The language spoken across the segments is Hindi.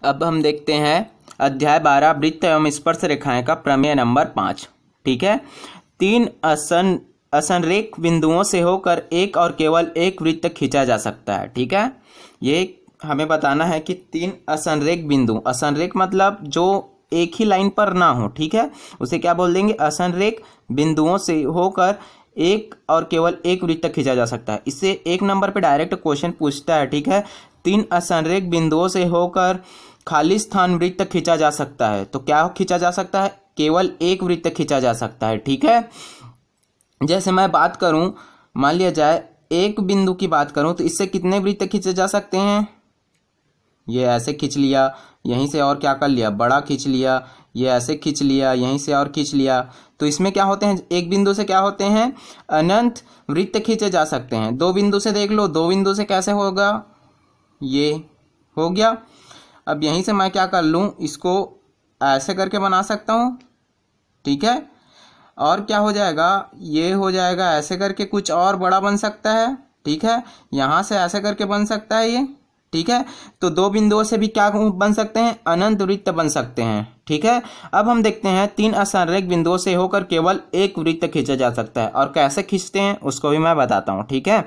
अब हम देखते हैं अध्याय 12 वृत्त एवं स्पर्श रेखाएं का प्रमेय नंबर 5। ठीक है, तीन असंरेख बिंदुओं से होकर एक और केवल एक वृत्त खींचा जा सकता है। ठीक है, ये हमें बताना है कि तीन असंरेख बिंदु, असंरेख मतलब जो एक ही लाइन पर ना हो। ठीक है, उसे क्या बोल देंगे, असंरेख बिंदुओं से होकर एक और केवल एक वृत्त खींचा जा सकता है। इससे एक नंबर पे डायरेक्ट क्वेश्चन पूछता है। ठीक है, तीन असंरेख बिंदुओं से होकर खाली स्थान वृत्त खींचा जा सकता है। तो क्या खींचा जा सकता है, केवल एक वृत्त खींचा जा सकता है। ठीक है, जैसे मैं बात करूं, मान लिया जाए एक बिंदु की बात करूं तो इससे कितने वृत्त खींचे जा सकते हैं, ये ऐसे खींच लिया, यहीं से और क्या कर लिया, बड़ा खींच लिया, ये ऐसे खींच लिया, यहीं से और खींच लिया। तो इसमें क्या होते हैं, एक बिंदु से क्या होते हैं, अनंत वृत्त खींचे जा सकते हैं। दो बिंदु से देख लो, दो बिंदु से कैसे होगा, ये हो गया। अब यहीं से मैं क्या कर लूँ, इसको ऐसे करके बना सकता हूँ। ठीक है, और क्या हो जाएगा, ये हो जाएगा ऐसे करके, कुछ और बड़ा बन सकता है। ठीक है, यहाँ से ऐसे करके बन सकता है ये। ठीक है, तो दो बिंदुओं से भी क्या बन सकते हैं, अनंत वृत्त बन सकते हैं। ठीक है, अब हम देखते हैं तीन असंरेख बिंदुओं से होकर केवल एक वृत्त खींचा जा सकता है, और कैसे खींचते हैं उसको भी मैं बताता हूँ। ठीक है,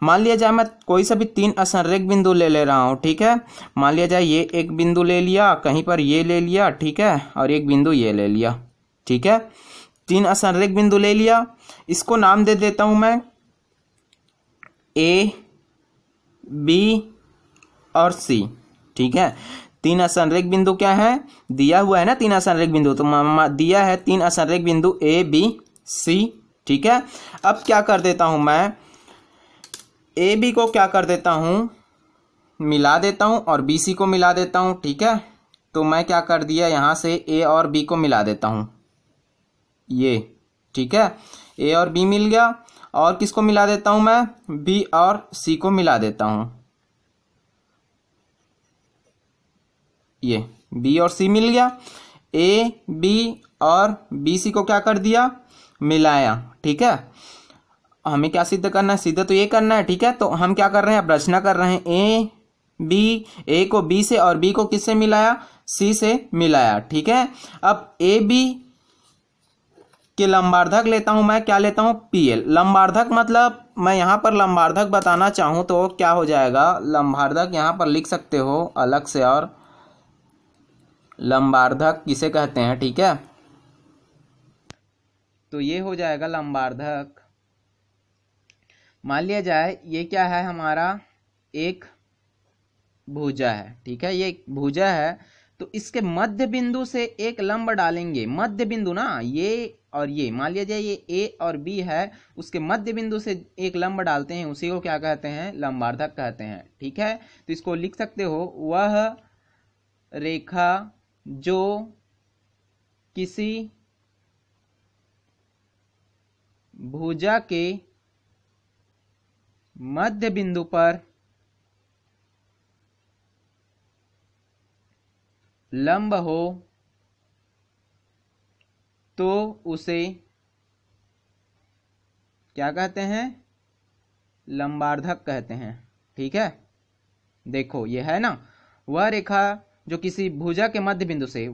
मान लिया जाए मैं कोई सा भी तीन असंरेख बिंदु ले रहा हूँ। ठीक है, मान लिया जाए ये एक बिंदु ले लिया, कहीं पर ये ले लिया। ठीक है, और एक बिंदु ये ले लिया। ठीक है, तीन असंरेख बिंदु ले लिया, इसको नाम दे देता हूं मैं ए, बी और सी। ठीक है, तीन असंरेख बिंदु क्या है, दिया हुआ है ना तीन असंरेख बिंदु, तो दिया है तीन असंरेख बिंदु ए, बी, सी। ठीक है, अब क्या कर देता हूं मैं, ए बी को क्या कर देता हूं, मिला देता हूं, और बी सी को मिला देता हूं। ठीक है, तो मैं क्या कर दिया, यहां से ए और बी को मिला देता हूं, ये। ठीक है, ए और बी मिल गया, और किसको मिला देता हूं मैं, बी और सी को मिला देता हूं, ये बी और सी मिल गया। ए बी और बी सी को क्या कर दिया, मिलाया। ठीक है, हमें क्या सिद्ध करना है, सिद्ध तो ये करना है। ठीक है, तो हम क्या कर रहे हैं, अब रचना कर रहे हैं, ए बी, ए को बी से और बी को किससे मिलाया, सी से मिलाया। ठीक है, अब ए बी कि लंबार्धक लेता हूं मैं, क्या लेता हूं, पीएल। लंबार्धक मतलब मैं यहां पर लंबार्धक बताना चाहूं तो क्या हो जाएगा, लंबार्धक यहां पर लिख सकते हो अलग से, और लंबार्धक किसे कहते हैं। ठीक है, तो ये हो जाएगा लंबार्धक। मान लिया जाए ये क्या है, हमारा एक भुजा है। ठीक है, ये भुजा है, तो इसके मध्य बिंदु से एक लंब डालेंगे, मध्य बिंदु ना, ये और ये, मान लिया जाए ये ए और बी है, उसके मध्य बिंदु से एक लंब डालते हैं, उसी को क्या कहते हैं, लंबार्धक कहते हैं। ठीक है, तो इसको लिख सकते हो, वह रेखा जो किसी भुजा के मध्य बिंदु पर लंब हो तो उसे क्या कहते हैं, लंबार्धक कहते हैं। ठीक है, देखो ये है ना, वह रेखा जो किसी भुजा के मध्य बिंदु से,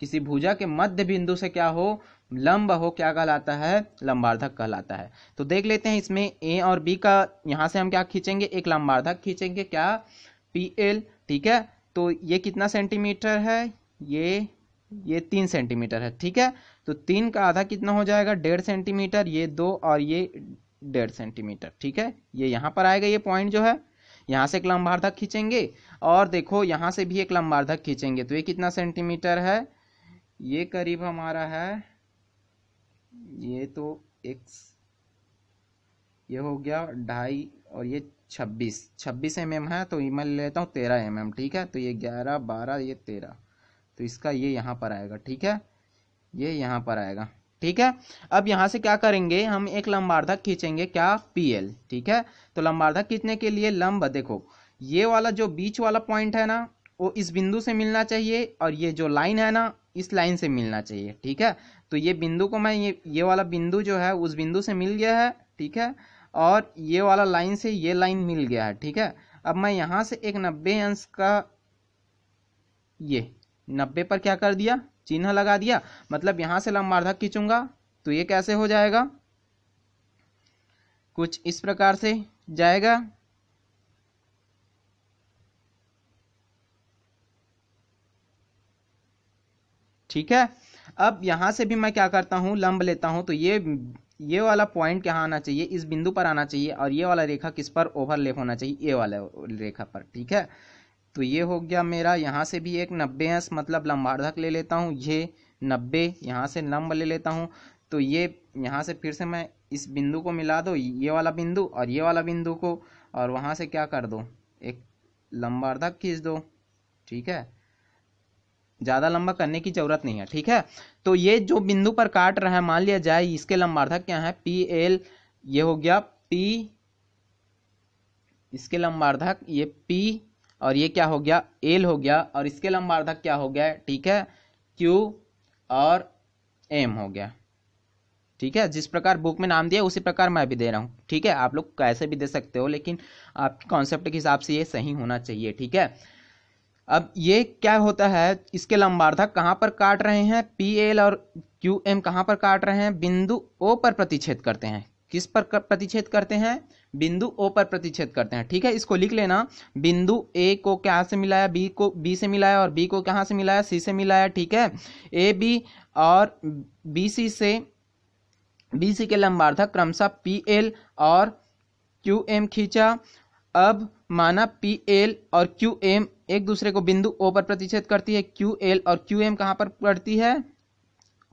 किसी भुजा के मध्य बिंदु से क्या हो, लंब हो, क्या कहलाता है, लंबार्धक कहलाता है। तो देख लेते हैं इसमें ए और बी का, यहां से हम क्या खींचेंगे, एक लंबार्धक खींचेंगे, क्या, पी एल। ठीक है, तो ये कितना सेंटीमीटर है, ये 3 सेंटीमीटर है। ठीक है, तो 3 का आधा कितना हो जाएगा, 1.5 सेंटीमीटर, ये 2 और ये 1.5 सेंटीमीटर। ठीक है, ये यहाँ पर आएगा, ये पॉइंट जो है, यहाँ से एक लंबार्धक खींचेंगे, और देखो यहाँ से भी एक लंबार्धक खींचेंगे, तो ये कितना सेंटीमीटर है, ये करीब हमारा है, ये तो x, ये हो गया 2.5, और ये 26 mm है, तो मैं ले लेता हूँ 13 mm। ठीक है, तो ये 11, 12, ये 13, तो इसका ये यहाँ पर आएगा। ठीक है, ये यहाँ पर आएगा। ठीक है, अब यहाँ से क्या करेंगे, हम एक लंबार्धक खींचेंगे, क्या, पीएल। ठीक है, तो लंबार्धक खींचने के लिए लंब, देखो ये वाला जो बीच वाला पॉइंट है ना, वो इस बिंदु से मिलना चाहिए, और ये जो लाइन है ना, इस लाइन से मिलना चाहिए। ठीक है, तो ये बिंदु को मैं, ये वाला बिंदु जो है उस बिंदु से मिल गया है। ठीक है, और ये वाला लाइन से ये लाइन मिल गया है। ठीक है, अब मैं यहाँ से एक 90 अंश का ये 90 पर क्या कर दिया, चिन्ह लगा दिया, मतलब यहां से लंबार्धक खींचूंगा तो ये कैसे हो जाएगा, कुछ इस प्रकार से जाएगा। ठीक है, अब यहां से भी मैं क्या करता हूं, लंब लेता हूं, तो ये वाला पॉइंट कहाँ आना चाहिए, इस बिंदु पर आना चाहिए, और ये वाला रेखा किस पर ओवरलैप होना चाहिए, ये वाला रेखा पर। ठीक है, तो ये हो गया मेरा, यहाँ से भी एक 90 अंश मतलब लंबार्धक ले लेता हूँ, ये 90, यहाँ से लंब ले लेता हूँ, तो ये यहाँ से फिर से मैं इस बिंदु को मिला दो, ये वाला बिंदु और ये वाला बिंदु को, और वहाँ से क्या कर दो, एक लंबार्धक खींच दो। ठीक है, ज़्यादा लंबा करने की जरूरत नहीं है। ठीक है, तो ये जो बिंदु पर काट रहा है, मान लिया जाए इसके लंबार्धक क्या है, पी एल, ये हो गया पी, इसके लंबार्धक ये पी, और ये क्या हो गया, एल हो गया, और इसके लंबार्धक क्या हो गया, ठीक है, क्यू और एम हो गया। ठीक है, जिस प्रकार बुक में नाम दिया उसी प्रकार मैं भी दे रहा हूँ। ठीक है, आप लोग कैसे भी दे सकते हो, लेकिन आपके कॉन्सेप्ट के हिसाब से ये सही होना चाहिए। ठीक है, अब ये क्या होता है, इसके लंबार्धक कहाँ पर काट रहे हैं, पी एल और क्यू एम कहाँ पर काट रहे हैं, बिंदु ओ पर प्रतिच्छेद करते हैं। किस पर प्रतिच्छेद करते हैं, बिंदु ओ पर प्रतिच्छेद करते हैं। ठीक है, इसको लिख लेना, बिंदु ए को क्या से मिलाया, बी को बी से मिलाया, और बी को कहाँ से मिलाया, सी से मिलाया। ठीक है, ए बी और बी सी से, बी सी के लंबार्धक क्रमशः पी एल और क्यू एम खींचा। अब माना पी एल और क्यू एम एक दूसरे को बिंदु ओ पर प्रतिच्छेद करती है, क्यू एल और क्यू एम कहाँ पर करती है,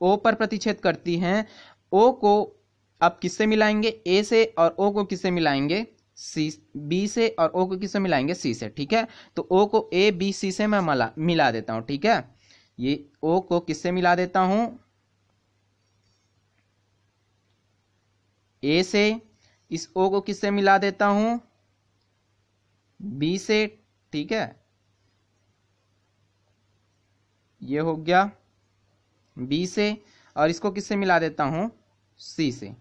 ओ पर प्रतिच्छेद करती हैं। ओ को अब किससे मिलाएंगे, ए से, और ओ को किससे मिलाएंगे, सी, बी से, और ओ को किससे मिलाएंगे, सी से। ठीक है, तो ओ को ए बी सी से मैं मिला देता हूं। ठीक है, ये ओ को किससे मिला देता हूं, ए से, इस ओ को किससे मिला देता हूं, बी से। ठीक है, ये हो गया बी से, और इसको किससे मिला देता हूं, सी से।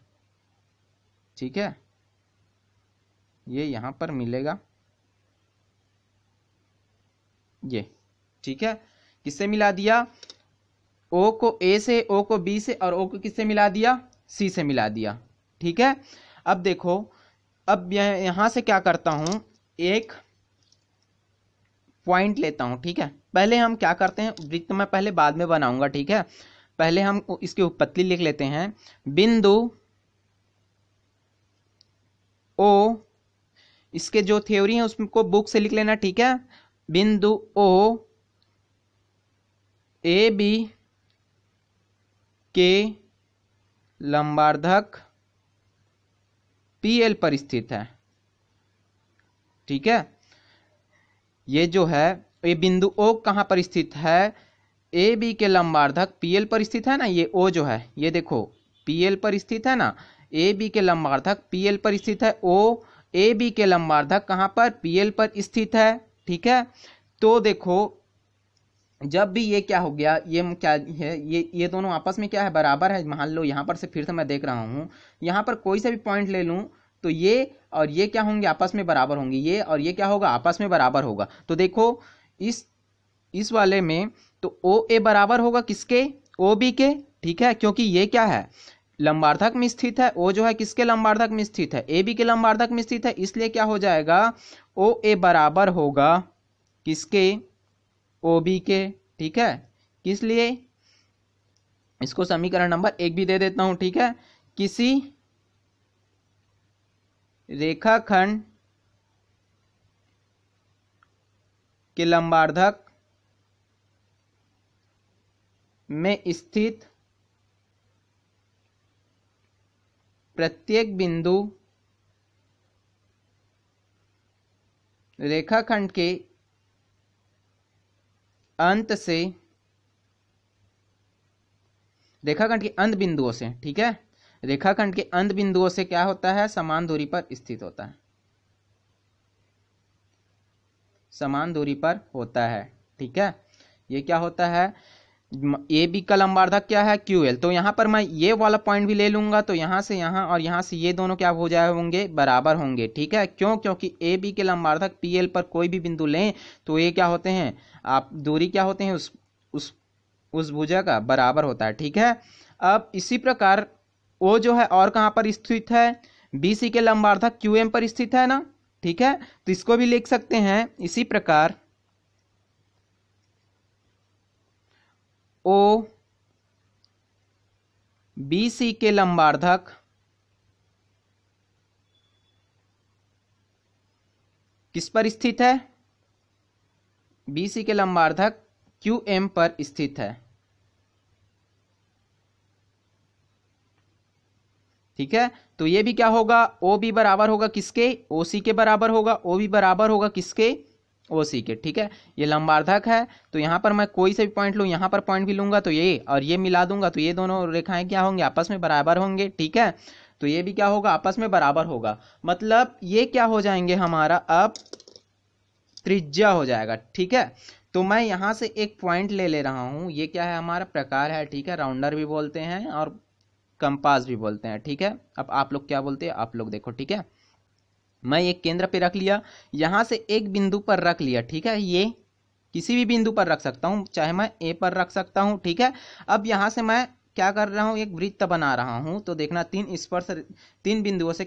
ठीक है, ये यहां पर मिलेगा ये। ठीक है, किससे मिला दिया, ओ को ए से, ओ को बी से, और ओ को किससे मिला दिया, सी से मिला दिया। ठीक है, अब देखो, अब यहां से क्या करता हूं, एक पॉइंट लेता हूं। ठीक है, पहले हम क्या करते हैं, वृत्त मैं पहले बाद में बनाऊंगा। ठीक है, पहले हम इसकी उत्पत्ति लिख लेते हैं, बिंदु ओ, इसके जो थ्योरी है उसको बुक से लिख लेना। ठीक है, बिंदु ओ ए बी के लंबार्धक पी एल पर स्थित है। ठीक है, ये जो है, ये बिंदु ओ कहां पर स्थित है, ए बी के लंबार्धक पी एल पर स्थित है ना, ये ओ जो है, ये देखो पी एल पर स्थित है ना, ए बी के लंबार्धक पी एल पर स्थित है, ओ ए बी के लंबार्धक कहां पर, पी एल पर स्थित है। ठीक है, तो देखो जब भी ये क्या हो गया, ये क्या है, ये दोनों आपस में क्या है, बराबर है। मान लो यहां पर से फिर से मैं देख रहा हूं, यहां पर कोई सा भी पॉइंट ले लूं तो ये और ये क्या होंगे, आपस में बराबर होंगे, ये और ये क्या होगा, आपस में बराबर होगा। तो देखो इस वाले में तो ओ ए बराबर होगा किसके, ओ बी के। ठीक है, क्योंकि ये क्या है, लंबार्धक में स्थित है, ओ जो है किसके लंबार्धक में स्थित है, ए बी के लंबार्धक में स्थित है, इसलिए क्या हो जाएगा, ओ ए बराबर होगा किसके, ओ बी के। ठीक है, किस लिए, इसको समीकरण नंबर 1 भी दे देता हूं। ठीक है, किसी रेखाखंड के लंबार्धक में स्थित प्रत्येक बिंदु रेखाखंड के अंत से, रेखाखंड के अंत बिंदुओं से, ठीक है, रेखाखंड के अंत बिंदुओं से क्या होता है, समान दूरी पर स्थित होता है, समान दूरी पर होता है। ठीक है, ये क्या होता है, ए बी का लंबार्धक क्या है क्यू एल। तो यहाँ पर मैं ये वाला पॉइंट भी ले लूंगा, तो यहाँ से यहाँ और यहाँ से ये दोनों क्या हो जाए होंगे, बराबर होंगे। ठीक है, क्यों? क्योंकि ए बी के लंबार्धक पी एल पर कोई भी बिंदु लें तो ये क्या होते हैं, आप दूरी क्या होते हैं उस भुजा का बराबर होता है। ठीक है, अब इसी प्रकार ओ जो है और कहाँ पर स्थित है, बी सी के लंबार्धक क्यू एम पर स्थित है ना। ठीक है, तो इसको भी लिख सकते हैं इसी प्रकार, ओ बी सी के लंबार्धक किस पर स्थित है, बी सी के लंबार्धक क्यू एम पर स्थित है। ठीक है, तो ये भी क्या होगा, ओ बी बराबर होगा किसके, ओ सी के बराबर होगा, ओ बी बराबर होगा किसके, ओ सी के। ठीक है, ये लंबार्धक है, तो यहाँ पर मैं कोई से भी पॉइंट लूँ, यहाँ पर पॉइंट भी लूंगा तो ये और ये मिला दूंगा तो ये दोनों रेखाएं क्या होंगे, आपस में बराबर होंगे। ठीक है, तो ये भी क्या होगा, आपस में बराबर होगा, मतलब ये क्या हो जाएंगे हमारा अब त्रिज्या हो जाएगा। ठीक है, तो मैं यहाँ से एक पॉइंट ले रहा हूँ, ये क्या है हमारा प्रकार है। ठीक है, राउंडर भी बोलते हैं और कंपास भी बोलते हैं। ठीक है, अब आप लोग क्या बोलते हैं, आप लोग देखो। ठीक है, मैं एक केंद्र पे रख लिया, यहां से एक बिंदु पर रख लिया। ठीक है, ये किसी भी बिंदु पर रख सकता हूं, चाहे मैं ए पर रख सकता हूं। ठीक है, अब यहां से मैं क्या कर रहा हूं, एक वृत्त बना रहा हूं, तो देखना तीन बिंदुओं से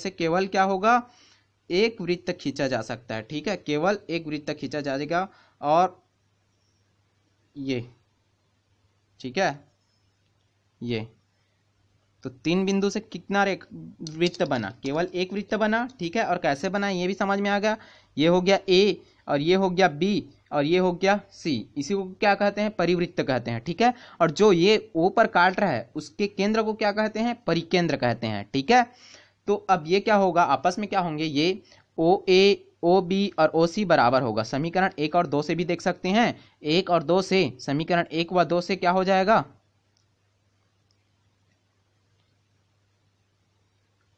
केवल क्या होगा, एक वृत्त खींचा जा सकता है। ठीक है, केवल एक वृत्त खींचा जाएगा और ये, ठीक है, ये तो तीन बिंदु से कितना वृत्त बना, केवल एक वृत्त बना। ठीक है, और कैसे बना ये भी समझ में आ गया, ये हो गया ए और ये हो गया बी और ये हो गया सी, इसी को क्या कहते हैं, परिवृत्त कहते हैं। ठीक है, और जो ये ओ पर काट रहा है उसके केंद्र को क्या कहते हैं, परिकेंद्र कहते हैं। ठीक है, तो अब ये क्या होगा, आपस में क्या होंगे, ये ओ ए ओ बी और ओ सी बराबर होगा। समीकरण 1 और 2 से भी देख सकते हैं, 1 और 2 से, समीकरण 1 व 2 से क्या हो जाएगा,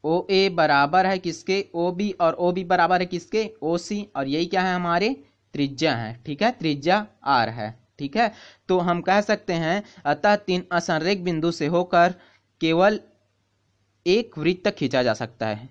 ओ ए बराबर है किसके, ओ बी, और ओ बी बराबर है किसके, ओ सी, और यही क्या है हमारे त्रिज्या है। ठीक है, त्रिज्या आर है। ठीक है, तो हम कह सकते हैं अतः तीन असंरेख बिंदु से होकर केवल एक वृत्त खींचा जा सकता है।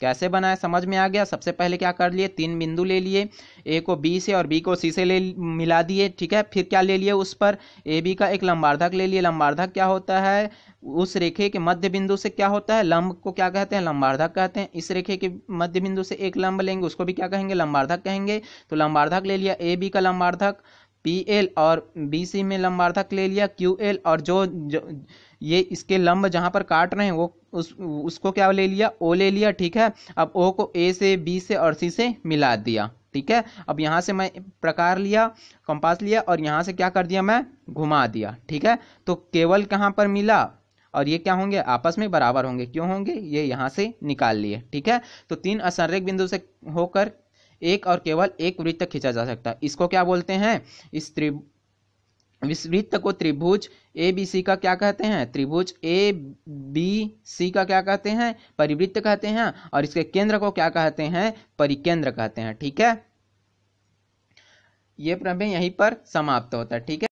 कैसे बनाए समझ में आ गया। सबसे पहले क्या कर लिए, तीन बिंदु ले लिए, ए को बी से और बी को सी से ले मिला दिए। ठीक है, फिर क्या ले लिए, उस पर ए बी का एक लंबार्धक ले लिए। लंबार्धक क्या होता है, उस रेखे के मध्य बिंदु से क्या होता है, लंब को क्या कहते हैं, लंबार्धक कहते हैं। इस रेखे के मध्य बिंदु से एक लंब लेंगे, उसको भी क्या कहेंगे, लंबार्धक कहेंगे। तो लंबार्धक ले लिया ए बी का लंबार्धक पी एल, और बी सी में लंबार्धक ले लिया क्यू एल, और जो ये इसके लंब जहां पर काट रहे हैं वो उसको क्या ले लिया, ओ ले लिया। ठीक है, अब ओ को ए से बी से और सी से मिला दिया। ठीक है, अब यहां से मैं प्रकार लिया, कंपास लिया और यहां से क्या कर दिया, मैं घुमा दिया। ठीक है, तो केवल कहां पर मिला, और ये क्या होंगे, आपस में बराबर होंगे। क्यों होंगे, ये यहां से निकाल लिए। ठीक है, तो तीन असंरेख बिंदु से होकर एक और केवल एक वृत्त खींचा जा सकता है। इसको क्या बोलते हैं, इस वृत्त को त्रिभुज ए बी सी का क्या कहते हैं, त्रिभुज ए बी सी का क्या कहते हैं, परिवृत्त कहते हैं, और इसके केंद्र को क्या कहते हैं, परिकेंद्र कहते हैं। ठीक है, ये प्रमेय यहीं पर समाप्त होता है। ठीक है।